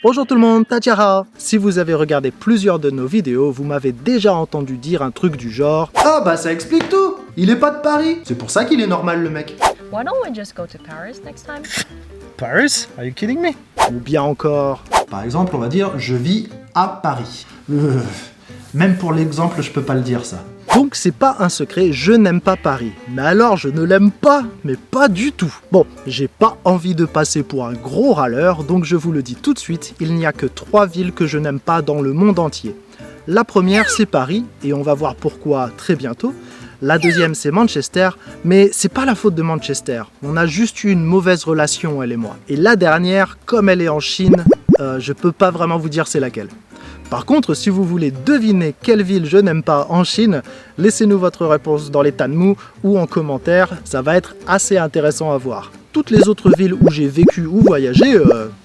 Bonjour tout le monde, Tatiara. Si vous avez regardé plusieurs de nos vidéos, vous m'avez déjà entendu dire un truc du genre « Ah bah ça explique tout. Il est pas de Paris. C'est pour ça qu'il est normal le mec. » Why don't we just go to Paris next time? Paris? Are you kidding me? Ou bien encore... Par exemple, on va dire « Je vis à Paris. » Même pour l'exemple, je peux pas le dire ça. Donc c'est pas un secret, je n'aime pas Paris. Mais alors je ne l'aime pas, mais pas du tout. Bon, j'ai pas envie de passer pour un gros râleur, donc je vous le dis tout de suite, il n'y a que 3 villes que je n'aime pas dans le monde entier. La première c'est Paris, et on va voir pourquoi très bientôt. La deuxième c'est Manchester, mais c'est pas la faute de Manchester. On a juste eu une mauvaise relation, elle et moi. Et la dernière, comme elle est en Chine, je peux pas vraiment vous dire c'est laquelle. Par contre, si vous voulez deviner quelle ville je n'aime pas en Chine, laissez-nous votre réponse dans les Tanmu ou en commentaire, ça va être assez intéressant à voir. Toutes les autres villes où j'ai vécu ou voyagé,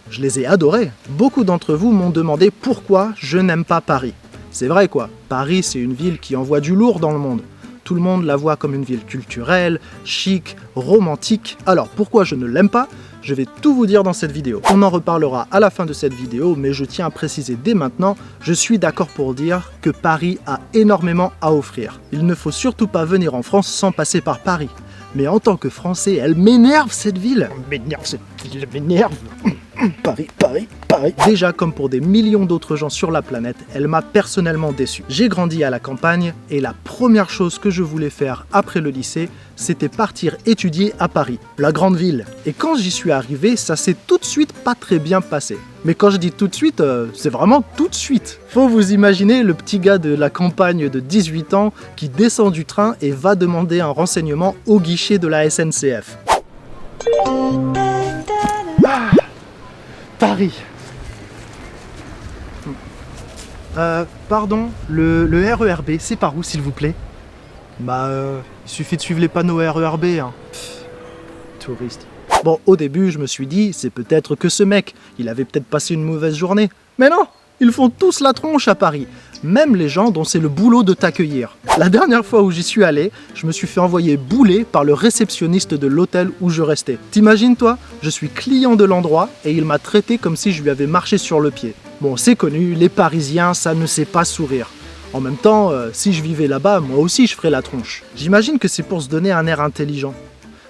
je les ai adorées. Beaucoup d'entre vous m'ont demandé pourquoi je n'aime pas Paris. C'est vrai quoi, Paris c'est une ville qui envoie du lourd dans le monde. Tout le monde la voit comme une ville culturelle, chic, romantique. Alors pourquoi je ne l'aime pas ? Je vais tout vous dire dans cette vidéo. On en reparlera à la fin de cette vidéo, mais je tiens à préciser dès maintenant, je suis d'accord pour dire que Paris a énormément à offrir. Il ne faut surtout pas venir en France sans passer par Paris. Mais en tant que Français, elle m'énerve cette ville. Elle m'énerve. Paris, Paris, Paris. Déjà, comme pour des millions d'autres gens sur la planète, elle m'a personnellement déçu. J'ai grandi à la campagne et la première chose que je voulais faire après le lycée, c'était partir étudier à Paris, la grande ville. Et quand j'y suis arrivé, ça s'est tout de suite pas très bien passé. Mais quand je dis tout de suite, c'est vraiment tout de suite. Faut vous imaginer le petit gars de la campagne de 18 ans qui descend du train et va demander un renseignement au guichet de la SNCF. Paris. Pardon, le RERB, c'est par où s'il vous plaît? Bah, il suffit de suivre les panneaux RERB, hein. Touriste. Bon, au début, je me suis dit, c'est peut-être que ce mec, il avait peut-être passé une mauvaise journée. Mais non, ils font tous la tronche à Paris. Même les gens dont c'est le boulot de t'accueillir. La dernière fois où j'y suis allé, je me suis fait envoyer bouler par le réceptionniste de l'hôtel où je restais. T'imagines toi, je suis client de l'endroit et il m'a traité comme si je lui avais marché sur le pied. Bon, c'est connu, les Parisiens, ça ne sait pas sourire. En même temps, si je vivais là-bas, moi aussi je ferais la tronche. J'imagine que c'est pour se donner un air intelligent.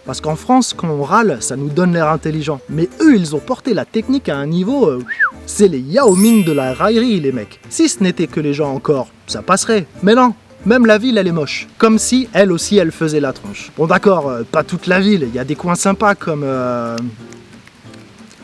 Parce qu'en France, quand on râle, ça nous donne l'air intelligent. Mais eux, ils ont porté la technique à un niveau... c'est les Yao Ming de la raillerie, les mecs. Si ce n'était que les gens encore, ça passerait. Mais non, même la ville, elle est moche. Comme si, elle aussi, elle faisait la tronche. Bon d'accord, pas toute la ville, il y a des coins sympas comme...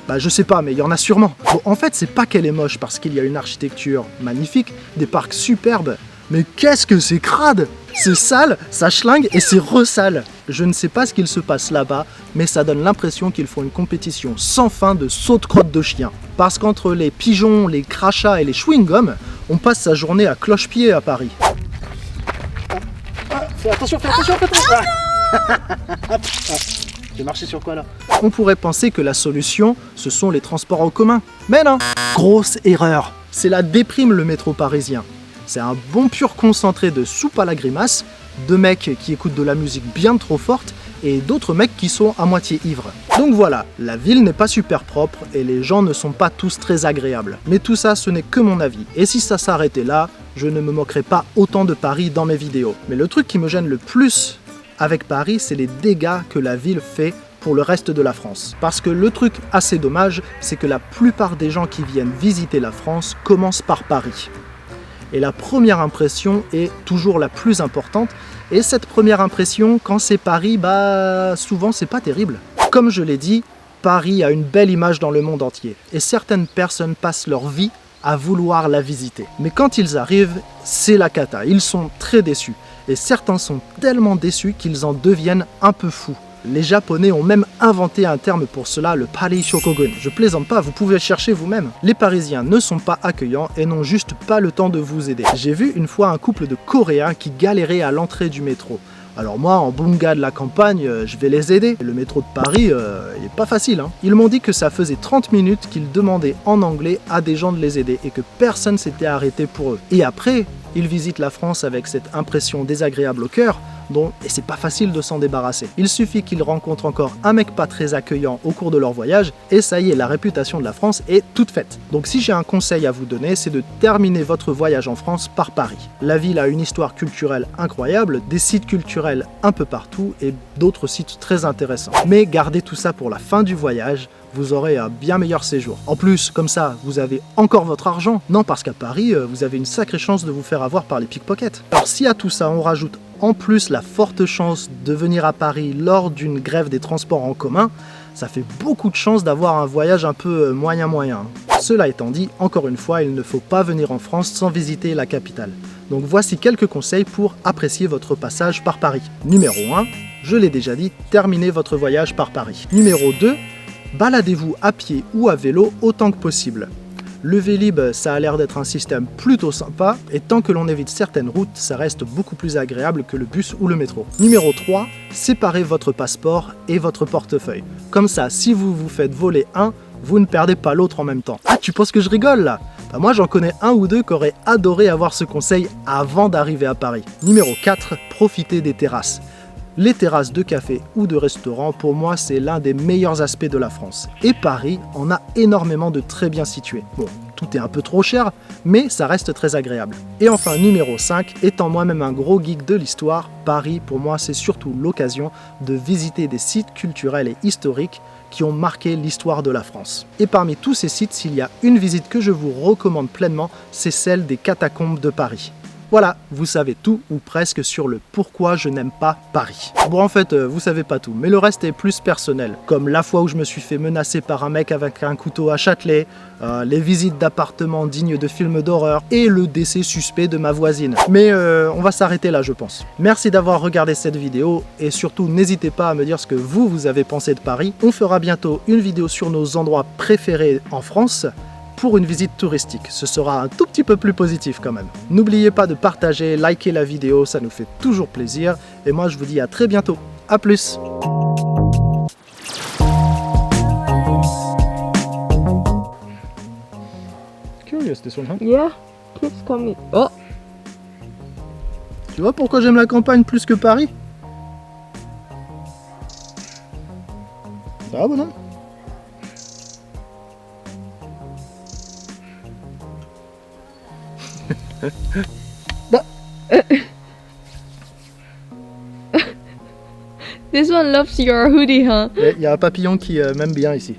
Bah je sais pas, mais il y en a sûrement. Bon, en fait, c'est pas qu'elle est moche parce qu'il y a une architecture magnifique, des parcs superbes. Mais qu'est-ce que c'est crade! C'est sale, ça schlingue et c'est resale. Je ne sais pas ce qu'il se passe là-bas, mais ça donne l'impression qu'ils font une compétition sans fin de saut de crotte de chien. Parce qu'entre les pigeons, les crachats et les chewing-gums, on passe sa journée à cloche-pied à Paris. Fais attention, fais attention, fais attention. J'ai marché sur quoi là? On pourrait penser que la solution, ce sont les transports en commun. Mais non! Grosse erreur! C'est la déprime le métro parisien. C'est un bon pur concentré de soupe à la grimace, de mecs qui écoutent de la musique bien trop forte et d'autres mecs qui sont à moitié ivres. Donc voilà, la ville n'est pas super propre et les gens ne sont pas tous très agréables. Mais tout ça, ce n'est que mon avis. Et si ça s'arrêtait là, je ne me moquerais pas autant de Paris dans mes vidéos. Mais le truc qui me gêne le plus avec Paris, c'est les dégâts que la ville fait pour le reste de la France. Parce que le truc assez dommage, c'est que la plupart des gens qui viennent visiter la France commencent par Paris. Et la première impression est toujours la plus importante. Et cette première impression, quand c'est Paris, bah souvent c'est pas terrible. Comme je l'ai dit, Paris a une belle image dans le monde entier. Et certaines personnes passent leur vie à vouloir la visiter. Mais quand ils arrivent, c'est la cata. Ils sont très déçus. Et certains sont tellement déçus qu'ils en deviennent un peu fous. Les Japonais ont même inventé un terme pour cela, le Paris Shokogun. Je plaisante pas, vous pouvez le chercher vous-même. Les Parisiens ne sont pas accueillants et n'ont juste pas le temps de vous aider. J'ai vu une fois un couple de Coréens qui galéraient à l'entrée du métro. Alors moi, en bon gars de la campagne, je vais les aider. Le métro de Paris, il est pas facile, hein. Ils m'ont dit que ça faisait 30 minutes qu'ils demandaient en anglais à des gens de les aider et que personne s'était arrêté pour eux. Et après, ils visitent la France avec cette impression désagréable au cœur. et c'est pas facile de s'en débarrasser. Il suffit qu'ils rencontrent encore un mec pas très accueillant au cours de leur voyage, et ça y est, la réputation de la France est toute faite. Donc si j'ai un conseil à vous donner, c'est de terminer votre voyage en France par Paris. La ville a une histoire culturelle incroyable, des sites culturels un peu partout, et d'autres sites très intéressants. Mais gardez tout ça pour la fin du voyage, vous aurez un bien meilleur séjour. En plus, comme ça, vous avez encore votre argent. Non, parce qu'à Paris, vous avez une sacrée chance de vous faire avoir par les pickpockets. Alors si à tout ça, on rajoute en plus la forte chance de venir à Paris lors d'une grève des transports en commun, ça fait beaucoup de chances d'avoir un voyage un peu moyen-moyen. Cela étant dit, encore une fois, il ne faut pas venir en France sans visiter la capitale. Donc voici quelques conseils pour apprécier votre passage par Paris. Numéro 1, je l'ai déjà dit, terminez votre voyage par Paris. Numéro 2, baladez-vous à pied ou à vélo autant que possible. Le Vélib, ça a l'air d'être un système plutôt sympa, et tant que l'on évite certaines routes, ça reste beaucoup plus agréable que le bus ou le métro. Numéro 3, séparez votre passeport et votre portefeuille. Comme ça, si vous vous faites voler un, vous ne perdez pas l'autre en même temps. Ah, tu penses que je rigole là? Bah moi j'en connais un ou deux qui auraient adoré avoir ce conseil avant d'arriver à Paris. Numéro 4, profitez des terrasses. Les terrasses de café ou de restaurant, pour moi, c'est l'un des meilleurs aspects de la France. Et Paris en a énormément de très bien situés. Bon, tout est un peu trop cher, mais ça reste très agréable. Et enfin, numéro 5, étant moi-même un gros geek de l'histoire, Paris, pour moi, c'est surtout l'occasion de visiter des sites culturels et historiques qui ont marqué l'histoire de la France. Et parmi tous ces sites, s'il y a une visite que je vous recommande pleinement, c'est celle des catacombes de Paris. Voilà, vous savez tout ou presque sur le pourquoi je n'aime pas Paris. Bon, en fait, vous savez pas tout, mais le reste est plus personnel. Comme la fois où je me suis fait menacer par un mec avec un couteau à Châtelet, les visites d'appartements dignes de films d'horreur et le décès suspect de ma voisine. Mais on va s'arrêter là, je pense. Merci d'avoir regardé cette vidéo et surtout n'hésitez pas à me dire ce que vous avez pensé de Paris. On fera bientôt une vidéo sur nos endroits préférés en France pour une visite touristique. Ce sera un tout petit peu plus positif quand même. N'oubliez pas de partager, liker la vidéo, ça nous fait toujours plaisir. Et moi je vous dis à très bientôt. À plus! Curious this one, huh? Yeah, keeps coming. Oh, Tu vois pourquoi j'aime la campagne plus que Paris? Ça va, bonhomme? this one loves your hoodie, huh? Il y a un papillon qui m'aime bien ici.